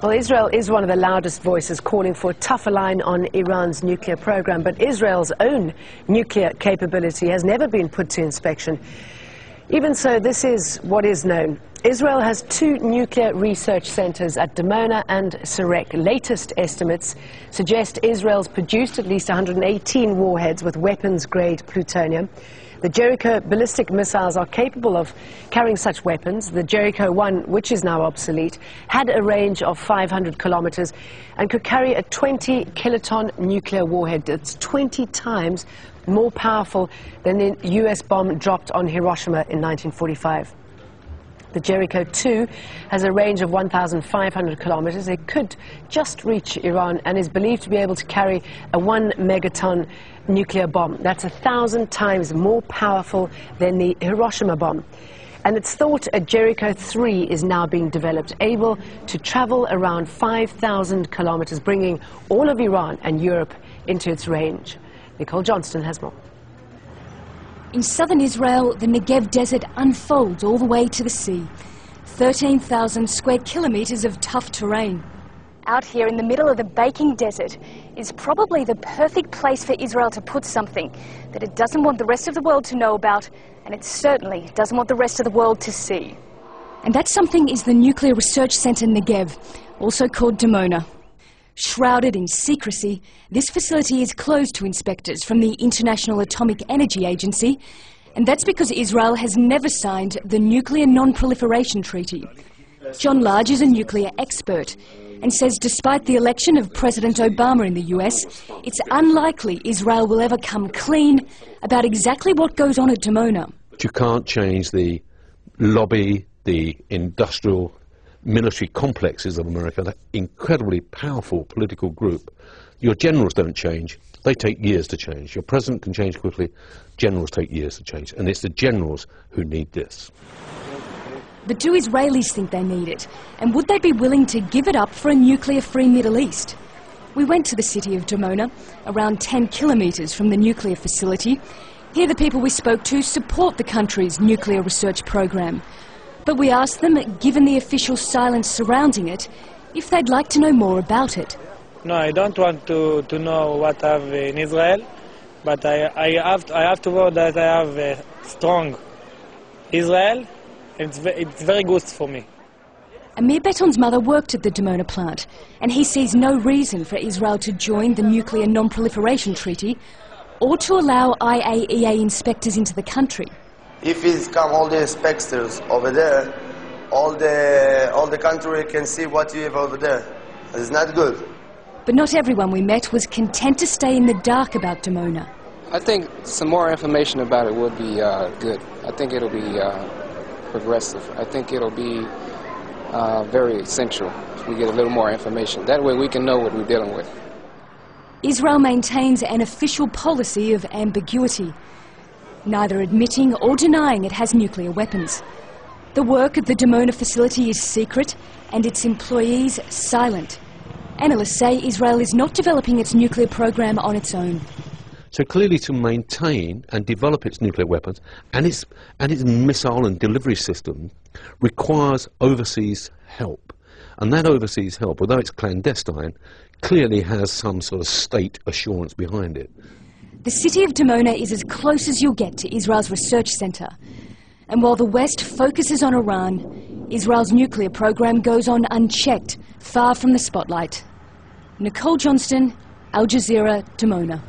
Well, Israel is one of the loudest voices calling for a tougher line on Iran's nuclear program, but Israel's own nuclear capability has never been put to inspection. Even so, this is what is known. Israel has 2 nuclear research centers at Dimona and Sorek. Latest estimates suggest Israel's produced at least 118 warheads with weapons-grade plutonium. The Jericho ballistic missiles are capable of carrying such weapons. The Jericho-1, which is now obsolete, had a range of 500 kilometers and could carry a 20-kiloton nuclear warhead. It's 20 times more powerful than the US bomb dropped on Hiroshima in 1945. The Jericho-2 has a range of 1,500 kilometers. It could just reach Iran and is believed to be able to carry a 1-megaton nuclear bomb. That's 1,000 times more powerful than the Hiroshima bomb. And it's thought a Jericho-3 is now being developed, able to travel around 5,000 kilometers, bringing all of Iran and Europe into its range. Nicole Johnston has more. In southern Israel, the Negev desert unfolds all the way to the sea. 13,000 square kilometres of tough terrain. Out here in the middle of the baking desert is probably the perfect place for Israel to put something that it doesn't want the rest of the world to know about, and it certainly doesn't want the rest of the world to see. And that something is the Nuclear Research Centre Negev, also called Dimona. Shrouded in secrecy, this facility is closed to inspectors from the International Atomic Energy Agency, and that's because Israel has never signed the Nuclear Non-Proliferation Treaty. John Large is a nuclear expert and says despite the election of President Obama in the US, it's unlikely Israel will ever come clean about exactly what goes on at Dimona. You can't change the lobby, the industrial military complexes of America, that incredibly powerful political group. Your generals don't change. They take years to change. Your president can change quickly. Generals take years to change. And it's the generals who need this. But do Israelis think they need it? And would they be willing to give it up for a nuclear-free Middle East? We went to the city of Dimona, around 10 kilometres from the nuclear facility. Here the people we spoke to support the country's nuclear research program. But we asked them, given the official silence surrounding it, if they'd like to know more about it. No, I don't want to know what I have in Israel, but I have to know that I have a strong Israel. It's very good for me. Amir Beton's mother worked at the Dimona plant, and he sees no reason for Israel to join the Nuclear Non-Proliferation Treaty or to allow IAEA inspectors into the country. If it's come all the inspectors over there, all the country can see what you have over there. It's not good. But not everyone we met was content to stay in the dark about Dimona. I think some more information about it would be good. I think it'll be progressive. I think it'll be very essential if we get a little more information. That way we can know what we're dealing with. Israel maintains an official policy of ambiguity, neither admitting or denying it has nuclear weapons. The work at the Dimona facility is secret and its employees silent. Analysts say Israel is not developing its nuclear program on its own. So clearly to maintain and develop its nuclear weapons and its missile and delivery system requires overseas help. And that overseas help, although it's clandestine, clearly has some sort of state assurance behind it. The city of Dimona is as close as you'll get to Israel's research centre. And while the West focuses on Iran, Israel's nuclear program goes on unchecked, far from the spotlight. Nicole Johnston, Al Jazeera, Dimona.